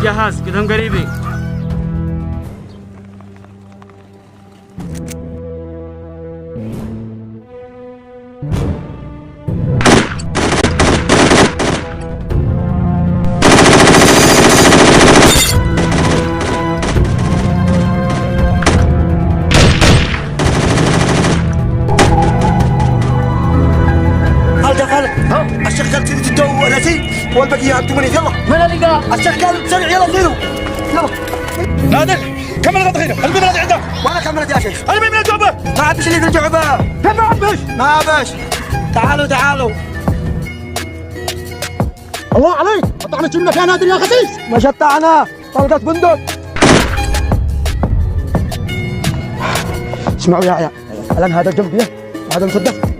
جهاز كلهم قريبين. الشيخ قال تريد الدو ونسي والبقية أنتم يلا من اللي قال؟ الشيخ قال سريع يلا زيرو يلا نادر كمل غطينا المبلغ اللي عنده وأنا كملت يا شيخ أنا من الجعبة ما عبش اللي في الجعبة كيف ما عبش ما عبش تعالوا الله عليك قطعنا شو المكان نادر يا خسيس ما شطعنا طلقة بندق اسمعوا يا الآن هذا جنبي هذا مسدس